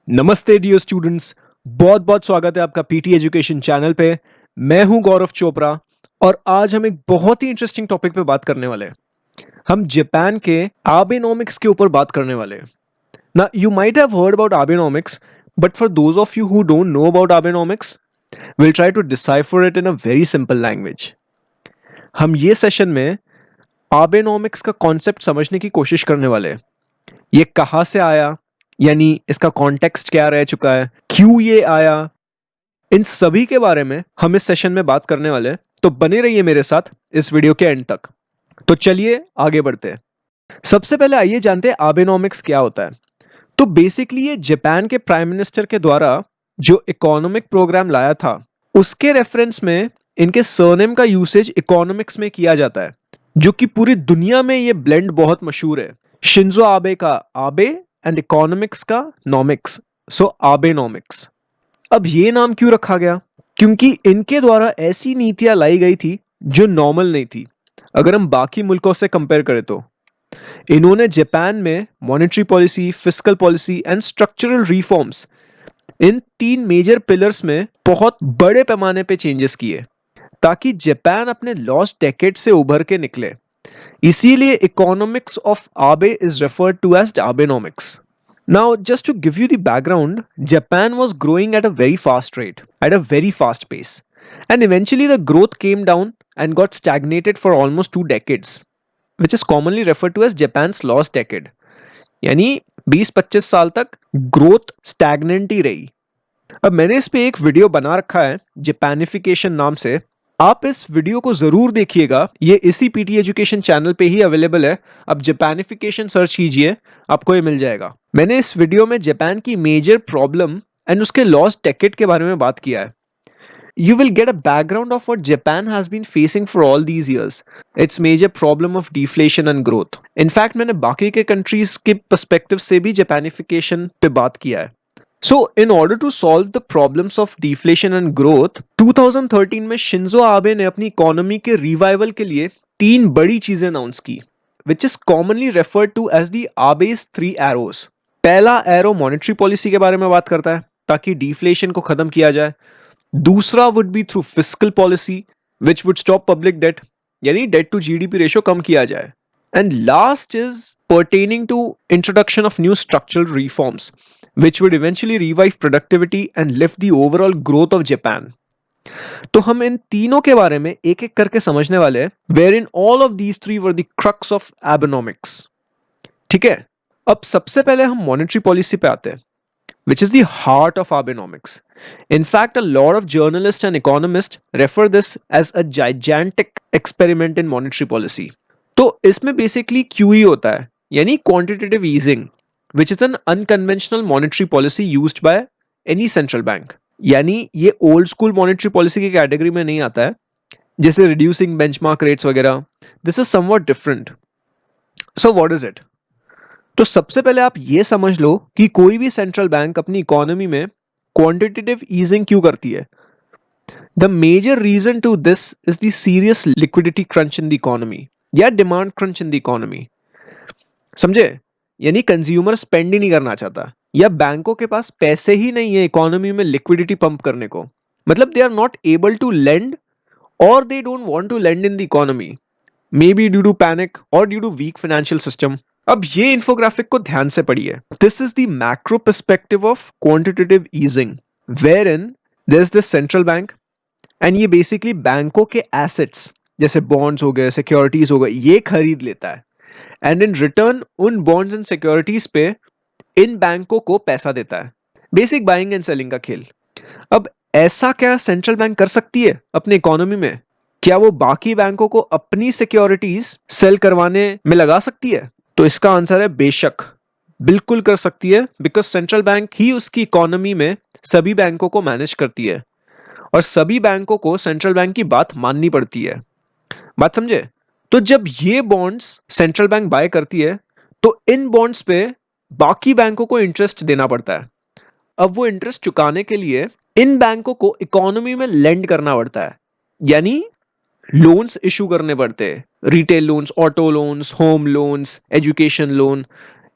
नमस्ते dear students. बहुत बहुत स्वागत है आपका पीटी एजुकेशन चैनल पे। मैं हूं गौरव चोपड़ा और आज हम एक बहुत ही इंटरेस्टिंग टॉपिक पे बात करने वाले हैं। हम जापान के आबेनॉमिक्स के ऊपर बात करने वाले हैं। ना you might have heard about Abenomics, but for those of you who don't know about Abenomics, will try to decipher it in a very simple language. हम ये सेशन में आबेनॉमिक्स का कॉन्सेप्ट समझने की कोशिश करने वाले हैं। ये कहाँ से आया, यानी इसका कॉन्टेक्स्ट क्या रह चुका है, क्यों ये आया, इन सभी के बारे में हम इस सेशन में बात करने वाले हैं। तो बने रहिए मेरे साथ इस वीडियो के एंड तक। तो चलिए आगे बढ़ते हैं। सबसे पहले आइए जानते हैं आबेनॉमिक्स क्या होता है। तो बेसिकली ये जापान के प्राइम मिनिस्टर के द्वारा जो इकोनॉमिक प्रोग्राम लाया था, उसके रेफरेंस में इनके सरनेम का यूसेज इकोनॉमिक्स में किया जाता है, जो कि पूरी दुनिया में ये ब्लेंड बहुत मशहूर है। शिंजो आबे का आबे एंड इकोनॉमिक्स का नॉमिक्स, सो आबेनॉमिक्स। अब ये नाम क्यों रखा गया? क्योंकि इनके द्वारा ऐसी नीतियां लाई गई थी जो नॉर्मल नहीं थी। अगर हम बाकी मुल्कों से कंपेयर करें तो इन्होंने जापान में monetary policy, fiscal policy and structural reforms, इन तीन मेजर पिलर्स में बहुत बड़े पैमाने पे चेंजेस किए ताकि जापान अपने लॉस्ट डेकेड से उभर के निकले। इसीलिए economics of Abe is referred to as Abenomics. Now, just to give you the background, Japan was growing at a very fast rate, at a very fast pace. And eventually, the growth came down and got stagnated for almost 2 decades, which is commonly referred to as Japan's lost decade. यानी 20-25 साल तक growth stagnant ही रही। अब मैंने इस पे एक video बना रखा है जापानिफिकेशन नाम से। आप इस वीडियो को जरूर देखिएगा, ये इसी पीटी एजुकेशन चैनल पे ही अवेलेबल है। आप जापानिफिकेशन सर्च कीजिए, आपको ये मिल जाएगा। मैंने इस वीडियो में जापान की मेजर प्रॉब्लम एंड उसके लॉस्ट डेकेड के बारे में बात किया है। You will get a background of what Japan has been facing for all these years. Its major problem of deflation and growth. In fact, मैंने बाकी के countries के perspective से भी Japanification पे बात किया है। So, in order to solve the problems of deflation and growth, 2013 में शिंजो आबे ने अपनी इकोनॉमी के रिवाइवल के लिए तीन बड़ी चीजें अनाउंस की, which is commonly referred to as the Abe's three arrows. पहला एरो मॉनेटरी पॉलिसी के बारे में बात करता है ताकि डिफ्लेशन को खत्म किया जाए। दूसरा would be through fiscal policy which would stop public debt, यानी डेट टू जीडीपी रेशियो कम किया जाए। And last is pertaining to introduction of new structural reforms which would eventually revive productivity and lift the overall growth of Japan. तो हम इन तीनों के बारे में एक एक करके समझने वाले हैं, wherein all of these three were the crux of Abenomics. ठीक है, अब सबसे पहले हम मॉनेटरी पॉलिसी पे आते हैं, which is the heart of Abenomics. In fact, a lot of journalists and economists refer this as a gigantic experiment in monetary policy. तो इसमें बेसिकली QE होता है, यानी quantitative easing, which is an unconventional monetary policy used by any central bank. यानी ये old school monetary policy की category में नहीं आता है, जैसे रिड्यूसिंग बेंचमार्क रेट्स वगैरह। This is somewhat different. So what is it? तो सबसे पहले आप ये समझ लो कि कोई भी सेंट्रल बैंक अपनी इकोनॉमी में क्वांटिटेटिव ईजिंग क्यों करती है। The major reason to this is the serious liquidity crunch in the economy or demand crunch in the economy. समझे? यानी कंज्यूमर स्पेंड ही नहीं करना चाहता या बैंकों के पास पैसे ही नहीं है इकोनॉमी में लिक्विडिटी पंप करने को। मतलब they are not able to lend or they don't want to lend in the economy, maybe due to panic or due to weak financial system. अब ये इंफोग्राफिक को ध्यान से पढ़िए। This is the macro perspective of quantitative easing, where in there is this central bank and ये basically बैंकों के assets जैसे बॉन्ड्स हो गए, सिक्योरिटीज हो गए, ये खरीद लेता है एंड इन रिटर्न उन बॉन्ड्स एंड सिक्योरिटीज पे इन बैंकों को पैसा देता है। बेसिक बाइंग एंड सेलिंग का खेल। अब ऐसा क्या सेंट्रल बैंक कर सकती है अपनी इकोनॉमी में? क्या वो बाकी बैंकों को अपनी सिक्योरिटीज सेल करवाने में लगा सकती है? तो इसका आंसर है बेशक, बिल्कुल कर सकती है, बिकॉज सेंट्रल बैंक ही उसकी इकोनॉमी में सभी बैंकों को मैनेज करती है और सभी बैंकों को सेंट्रल बैंक की बात माननी पड़ती है। बात समझे? तो जब ये बॉन्ड्स सेंट्रल बैंक बाय करती है तो इन बॉन्ड्स पे बाकी बैंकों को इंटरेस्ट देना पड़ता है। अब वो इंटरेस्ट चुकाने के लिए इन बैंकों को इकोनॉमी में लेंड करना पड़ता है, यानी लोन्स इशू करने पड़ते हैं। Retail loans, auto loans, home loans, education loan,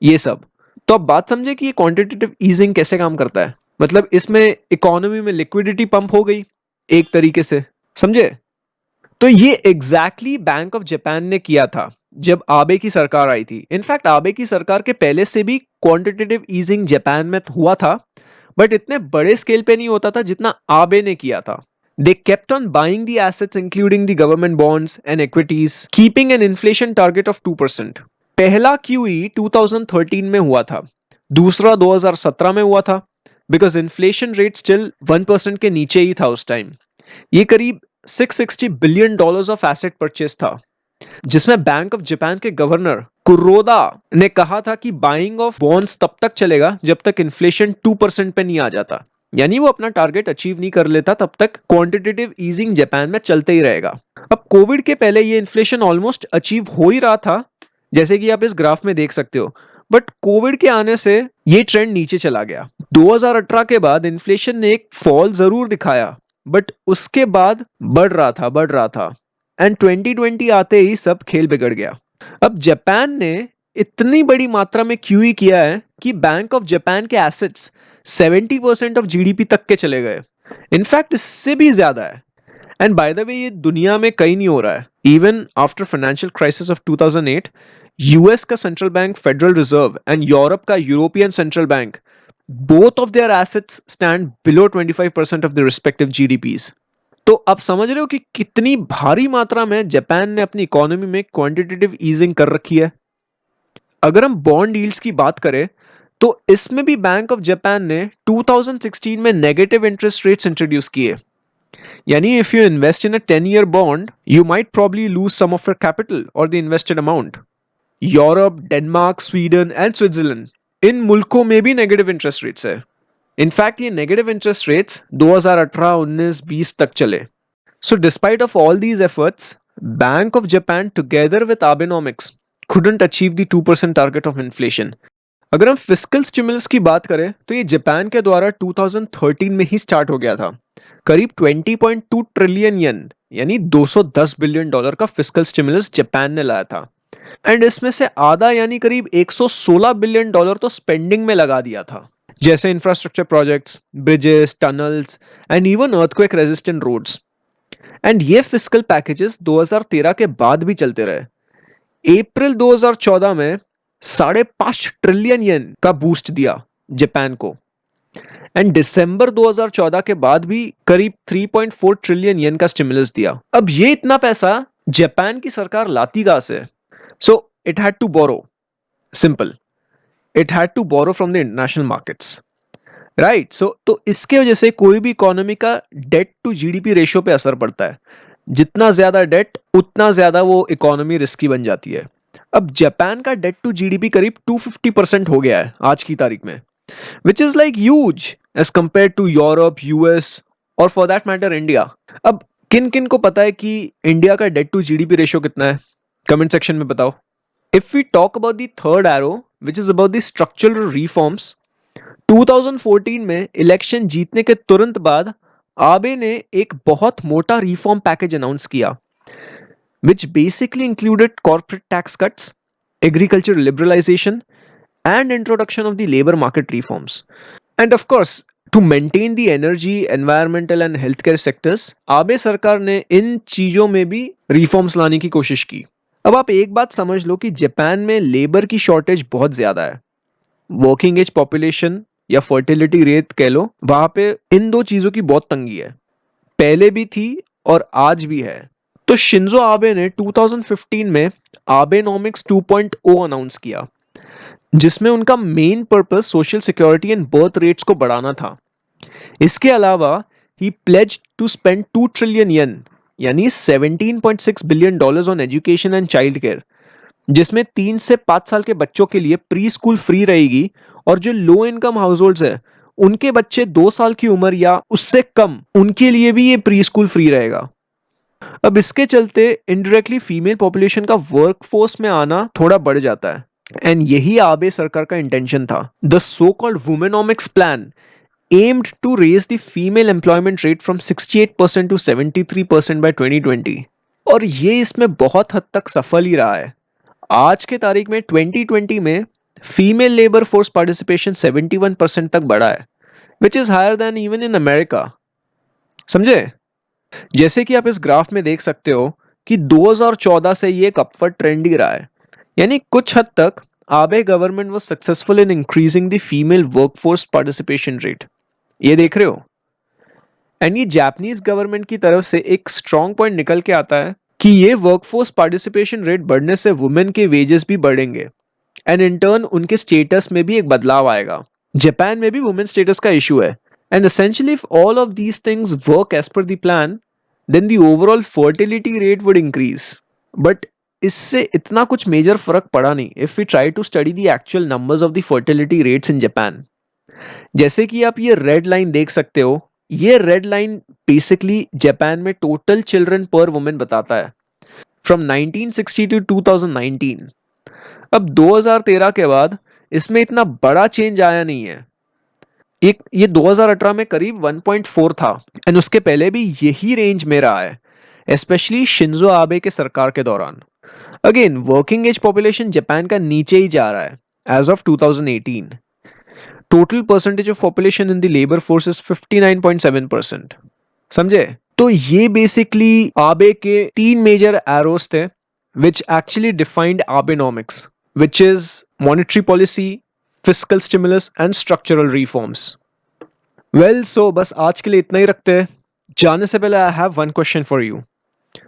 ये सब। तो अब बात समझे कि ये क्वांटिटेटिव ईजिंग कैसे काम करता है। मतलब इसमें इकोनॉमी में लिक्विडिटी पंप हो गई एक तरीके से, समझे। तो ये एग्जैक्टली बैंक ऑफ जापान ने किया था जब आबे की सरकार आई थी। इनफैक्ट आबे की सरकार के पहले से भी क्वांटिटेटिव ईजिंग जापान में हुआ था, बट इतने बड़े स्केल पे नहीं होता था जितना आबे ने किया था। They kept on buying the assets including the government bonds and equities, keeping an inflation target of 2%. पहला QE 2013 में हुआ था, दूसरा 2017 में हुआ था, बिकॉज इन्फ्लेशन रेट स्टिल 1% के नीचे ही था उस टाइम। ये करीब $660 बिलियन ऑफ एसेट परचेस था, जिसमें बैंक ऑफ जापान के गवर्नर कुरोदा ने कहा था कि बाइंग ऑफ बॉन्ड्स तब तक चलेगा जब तक इन्फ्लेशन 2% पे नहीं आ जाता। यानी वो अपना टारगेट अचीव नहीं कर लेता तब तक क्वांटिटेटिव ईजिंग जापान में चलते ही रहेगा। अब कोविड के पहले ये इन्फ्लेशन ऑलमोस्ट अचीव हो ही रहा था, जैसे कि आप इस ग्राफ में देख सकते हो, बट कोविड के आने से ये ट्रेंड नीचे चला गया। 2018 के बाद इन्फ्लेशन ने एक फॉल जरूर दिखाया, बट उसके बाद बढ़ रहा था एंड 2020 आते ही सब खेल बिगड़ गया। अब जापान ने इतनी बड़ी मात्रा में क्यूई किया है कि बैंक ऑफ जापान के एसेट्स 70% ऑफ जीडीपी तक के चले गए। इनफैक्ट इससे भी ज्यादा है। एंड बाय द वे ये दुनिया में कहीं नहीं हो रहा है। Even after financial crisis of 2008, US का central bank Federal Reserve and Europe का European central bank, both of their assets stand below 25% of the respective GDPs. तो आप समझ रहे हो कि कितनी भारी मात्रा में जापान ने अपनी इकोनॉमी में क्वांटिटेटिव ईजिंग कर रखी है। अगर हम बॉन्ड यील्ड्स की बात करें तो इसमें भी बैंक ऑफ जापान ने 2016 में नेगेटिव इंटरेस्ट रेट्स इंट्रोड्यूस किए। यानी if you invest in a 10-year bond, you might probably lose some of your capital or the invested amount. Europe, Denmark, Sweden and Switzerland, इन मुल्कों में भी negative interest rates है। In fact ये negative interest rates 2018, 19, 20 तक चले। So despite of all these efforts, Bank of Japan together with Abenomics couldn't achieve the 2% target of inflation. अगर हम फिस्कल स्टिमुलस की बात करें तो ये जापान के द्वारा 2013 में ही स्टार्ट हो गया था। करीब 20.2 ट्रिलियन येन यानी $210 बिलियन का फिस्कल स्टिमुलस जापान ने लाया था। एंड इसमें से आधा यानी करीब $116 बिलियन तो स्पेंडिंग में लगा दिया था, जैसे infrastructure projects, bridges, tunnels and even earthquake resistant roads. And ये फिस्कल पैकेजेस 2013 के बाद भी चलते रहे। अप्रैल 2014 में 5.5 ट्रिलियन येन का बूस्ट दिया जापान को। एंड दिसंबर 2014 के बाद भी करीब 3.4 ट्रिलियन येन का स्टिमुलस दिया। अब ये इतना पैसा जापान की सरकार लाती कहां से? So it had to borrow. Simple, it had to borrow from the international markets, right. So तो इसके वजह से कोई भी इकोनॉमी का डेट टू जीडीपी रेशियो पे असर पड़ता है। जितना ज्यादा डेट उतना ज्यादा वो इकोनॉमी रिस्की बन जाती है। अब जापान का डेट टू जीडीपी करीब 250% हो गया है आज की तारीख में, which is like huge as compare to Europe, US और फॉर दैट मैटर इंडिया। अब किन किन को पता है कि इंडिया का डेट टू जीडीपी रेशियो कितना है? कमेंट सेक्शन में बताओ। If we talk about the third arrow which is about the structural reforms, 2014 में इलेक्शन जीतने के तुरंत बाद आबे ने एक बहुत मोटा रिफॉर्म पैकेज अनाउंस किया, which basically included corporate tax cuts, agriculture liberalization, and introduction of the labor market reforms. And of course, to maintain the energy, environmental and healthcare sectors, आबे सरकार ने इन चीजों में भी रिफॉर्म्स लाने की कोशिश की। अब आप एक बात समझ लो कि जापान में लेबर की शॉर्टेज बहुत ज्यादा है। वर्किंग एज पॉपुलेशन या फर्टिलिटी रेट कह लो, वहां पे इन दो चीजों की बहुत तंगी है, पहले भी थी और आज भी है। तो शिंजो आबे ने 2015 में आबेनॉमिक्स 2.0 अनाउंस किया, जिसमें उनका main purpose social security and birth rates को बढ़ाना था। इसके अलावा ही प्लेज्ड टू स्पेंड 2 ट्रिलियन येन यानी $17.6 billion on education and child care, जिसमें 3 से 5 साल के बच्चों के लिए प्री स्कूल फ्री रहेगी और जो लो इनकम हाउस होल्ड्स है उनके बच्चे 2 साल की उम्र या उससे कम, उनके लिए भी ये प्री स्कूल फ्री रहेगा। अब इसके चलते इनडायरेक्टली फीमेल पॉपुलेशन का वर्कफोर्स में आना थोड़ा बढ़ जाता है एंड यही आबे सरकार का इंटेंशन था। The so called womenomics plan aimed to raise the female employment rate from 68% to 73% by 2020 और ये इसमें बहुत हद तक सफल ही रहा है। आज के तारीख में 2020 में फीमेल लेबर फोर्स पार्टिसिपेशन 71% तक बढ़ा है, which is higher than even in America. समझे? जैसे कि आप इस ग्राफ में देख सकते हो कि 2014 से ये एक अपवर्ड ट्रेंड ही रहा है, यानी कुछ हद तक Abe government was successful in increasing the female workforce participation rate. ये देख रहे हो? एंड ये जापानीज गवर्नमेंट की तरफ से एक स्ट्रॉन्ग पॉइंट निकल के आता है कि ये वर्कफोर्स पार्टिसिपेशन रेट बढ़ने से वुमेन के वेजेस भी बढ़ेंगे एंड इन टर्न उनके स्टेटस में भी एक बदलाव आएगा। जापान में भी वुमेन स्टेटस का इशू है and essentially if all of these things work as per the plan then the overall fertility rate would increase. But इससे इतना कुछ मेजर फर्क पड़ा नहीं if we try to study the actual numbers of the fertility rates in Japan. जैसे कि आप ये रेड लाइन देख सकते हो, ये रेड लाइन बेसिकली जापान में टोटल चिल्ड्रन पर वुमेन बताता है फ्रॉम 1960 टू 2019। अब 2013 के बाद इसमें इतना बड़ा चेंज आया नहीं है। एक ये 2018 में करीब 1.4 था एंड उसके पहले भी यही रेंज में रहा है, स्पेशली शिंजो आबे के सरकार के दौरान। Again working age population Japan का नीचे ही जा रहा है as of 2018। Total percentage of population in the labour force is 59.7%। समझे? तो ये बेसिकली आबे के 3 मेजर एरोस थे which actually defined Abenomics, which is monetary policy, fiscal stimulus and structural reforms. Well, so बस आज के लिए इतना ही रखते हैं। जाने से पहले I have one question for you.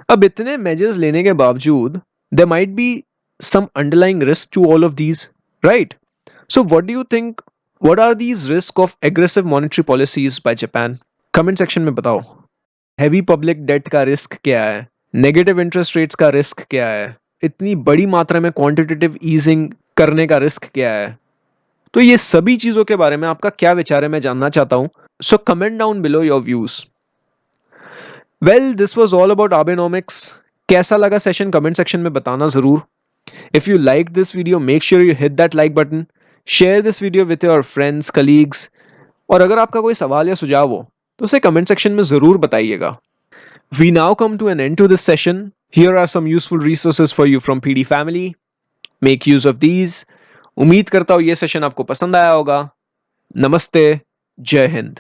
अब इतने measures लेने के बावजूद there might be some underlying risk to all of these, right? So what do you think? What are these risks of aggressive monetary policies by Japan? Comment section में बताओ। Heavy public debt का risk क्या है? Negative interest rates का risk क्या है? इतनी बड़ी मात्रा में क्वांटिटेटिव ईजिंग करने का रिस्क क्या है? तो ये सभी चीजों के बारे में आपका क्या विचार है मैं जानना चाहता हूं। So comment down below your views. Well, this was all about Abenomics. कैसा लगा सेशन कमेंट सेक्शन में बताना जरूर। If you like this video make sure you hit that like button, share this video with your friends, colleagues, और अगर आपका कोई सवाल या सुझाव हो तो उसे कमेंट सेक्शन में जरूर बताइएगा। We now come to an end to this session. Here are some useful resources for you from PD Family. Make use of these. उम्मीद करता हूं ये सेशन आपको पसंद आया होगा। नमस्ते, जय हिंद।